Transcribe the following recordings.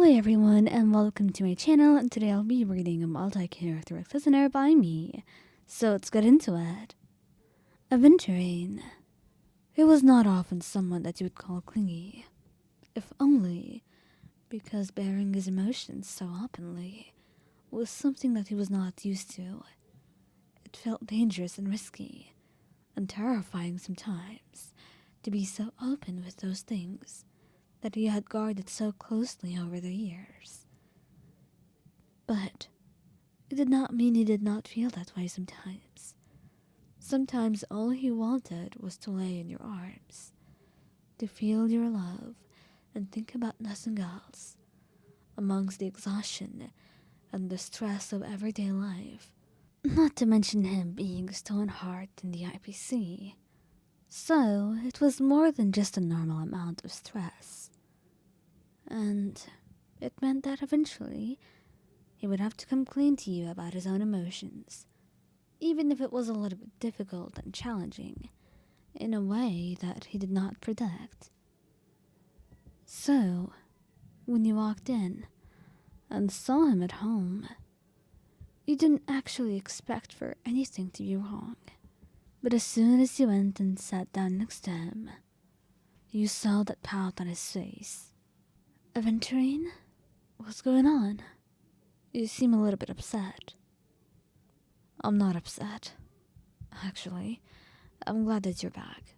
Hello everyone and welcome to my channel, and today I'll be reading a multi-character listener by me. So let's get into it. Aventurine. He was not often someone that you would call clingy. If only because bearing his emotions so openly was something that he was not used to. It felt dangerous and risky, and terrifying sometimes, to be so open with those things that he had guarded so closely over the years. But it did not mean he did not feel that way sometimes. Sometimes all he wanted was to lay in your arms, to feel your love and think about nothing else. Amongst the exhaustion and the stress of everyday life, not to mention him being Stoneheart in the IPC. So it was more than just a normal amount of stress. And it meant that eventually he would have to come clean to you about his own emotions, even if it was a little bit difficult and challenging, in a way that he did not predict. So, when you walked in and saw him at home, you didn't actually expect for anything to be wrong. But as soon as you went and sat down next to him, you saw that pout on his face. Aventurine? What's going on? You seem a little bit upset. I'm not upset. Actually, I'm glad that you're back.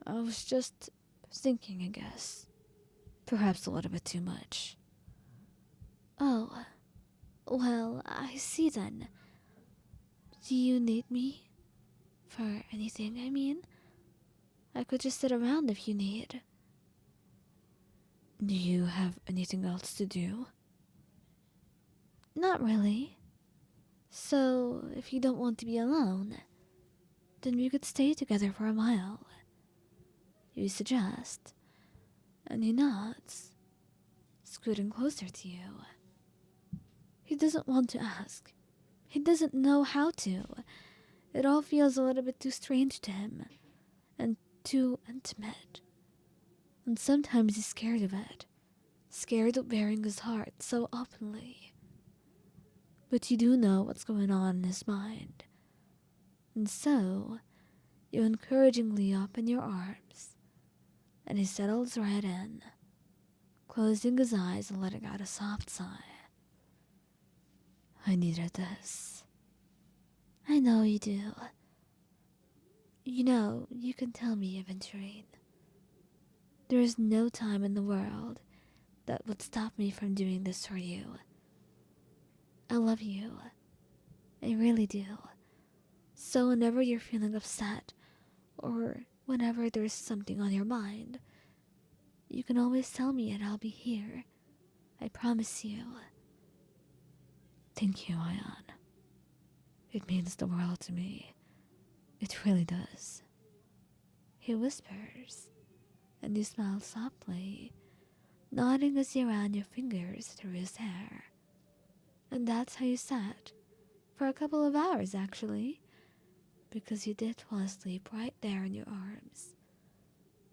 I was just thinking, I guess. Perhaps a little bit too much. Oh, well, I see then. Do you need me? For anything, I mean? I could just sit around if you need. Do you have anything else to do? Not really. So, if you don't want to be alone, then we could stay together for a while. You suggest, and he nods, scooting closer to you. He doesn't want to ask. He doesn't know how to. It all feels a little bit too strange to him, and too intimate. And sometimes he's scared of it, scared of bearing his heart so openly. But you do know what's going on in his mind. And so, you encouragingly open your arms, and he settles right in, closing his eyes and letting out a soft sigh. I needed this. I know you do. You know, you can tell me, Aventurine. There is no time in the world that would stop me from doing this for you. I love you. I really do. So whenever you're feeling upset, or whenever there's something on your mind, you can always tell me and I'll be here. I promise you. Thank you, Ion. It means the world to me. It really does. He whispers, and you smile softly, nodding as you ran your fingers through his hair. And that's how you sat, for a couple of hours actually, because you did fall asleep right there in your arms.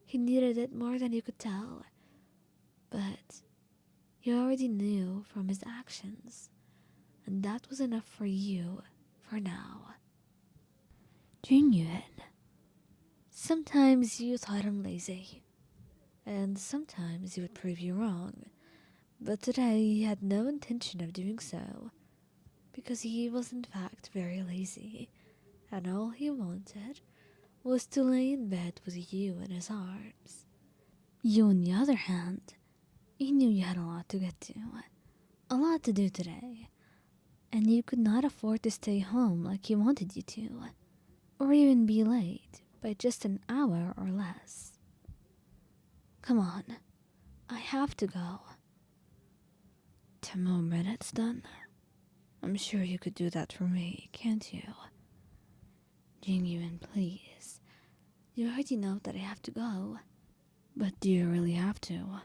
He needed it more than you could tell, but you already knew from his actions, and that was enough for you for now. Genuine. Sometimes you thought him lazy, and sometimes he would prove you wrong, but today he had no intention of doing so, because he was in fact very lazy, and all he wanted was to lay in bed with you in his arms. You, on the other hand, you knew you had a lot to get to, a lot to do today, and you could not afford to stay home like he wanted you to, or even be late by just an hour or less. Come on, I have to go. 10 more minutes then? I'm sure you could do that for me, can't you? Genuine, please. You already know that I have to go. But do you really have to?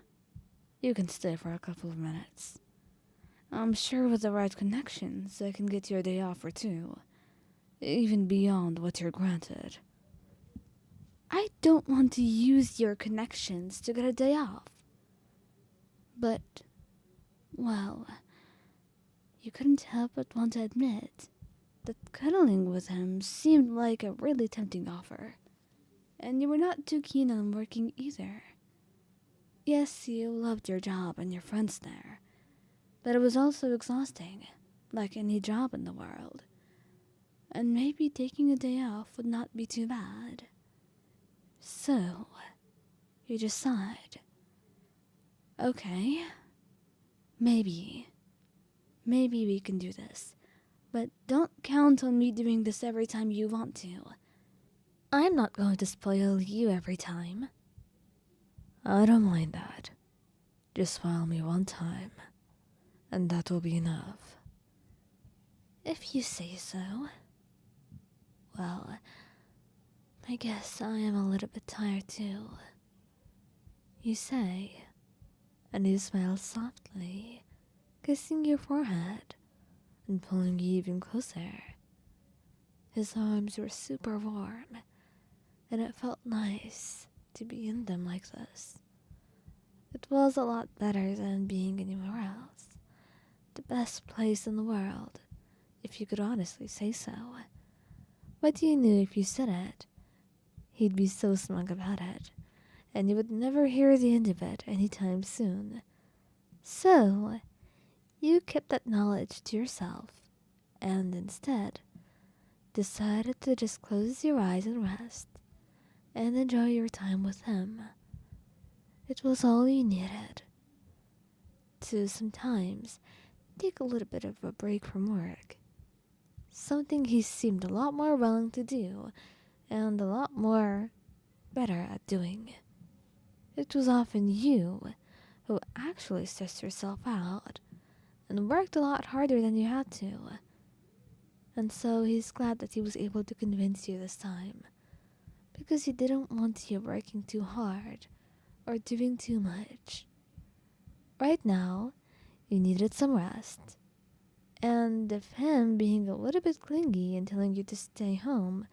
You can stay for a couple of minutes. I'm sure with the right connections, I can get your day off for two, even beyond what you're granted. I don't want to use your connections to get a day off. But Well, you couldn't help but want to admit that cuddling with him seemed like a really tempting offer, and you were not too keen on working either. Yes, you loved your job and your friends there, but it was also exhausting, like any job in the world. And maybe taking a day off would not be too bad. So, you decide, okay, maybe we can do this, but don't count on me doing this every time you want to. I'm not going to spoil you every time. I don't mind that. Just spoil me one time, and that will be enough. If you say so. Well, I guess I am a little bit tired too. You say, and he smiles softly, kissing your forehead and pulling you even closer. His arms were super warm, and it felt nice to be in them like this. It was a lot better than being anywhere else. The best place in the world, if you could honestly say so. But you knew if you said it, he'd be so smug about it, and you would never hear the end of it anytime soon. So, you kept that knowledge to yourself, and instead, decided to just close your eyes and rest, and enjoy your time with him. It was all you needed. To sometimes take a little bit of a break from work. Something he seemed a lot more willing to do, and a lot more better at doing. It was often you who actually stressed yourself out and worked a lot harder than you had to. And so he's glad that he was able to convince you this time, because he didn't want you working too hard or doing too much. Right now, you needed some rest. And if him being a little bit clingy and telling you to stay home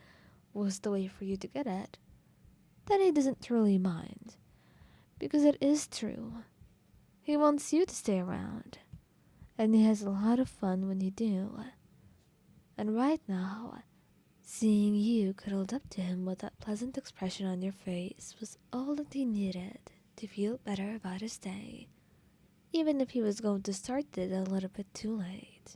was the way for you to get it, then he doesn't truly mind. Because it is true. He wants you to stay around. And he has a lot of fun when you do. And right now, seeing you cuddled up to him with that pleasant expression on your face was all that he needed to feel better about his day. Even if he was going to start it a little bit too late.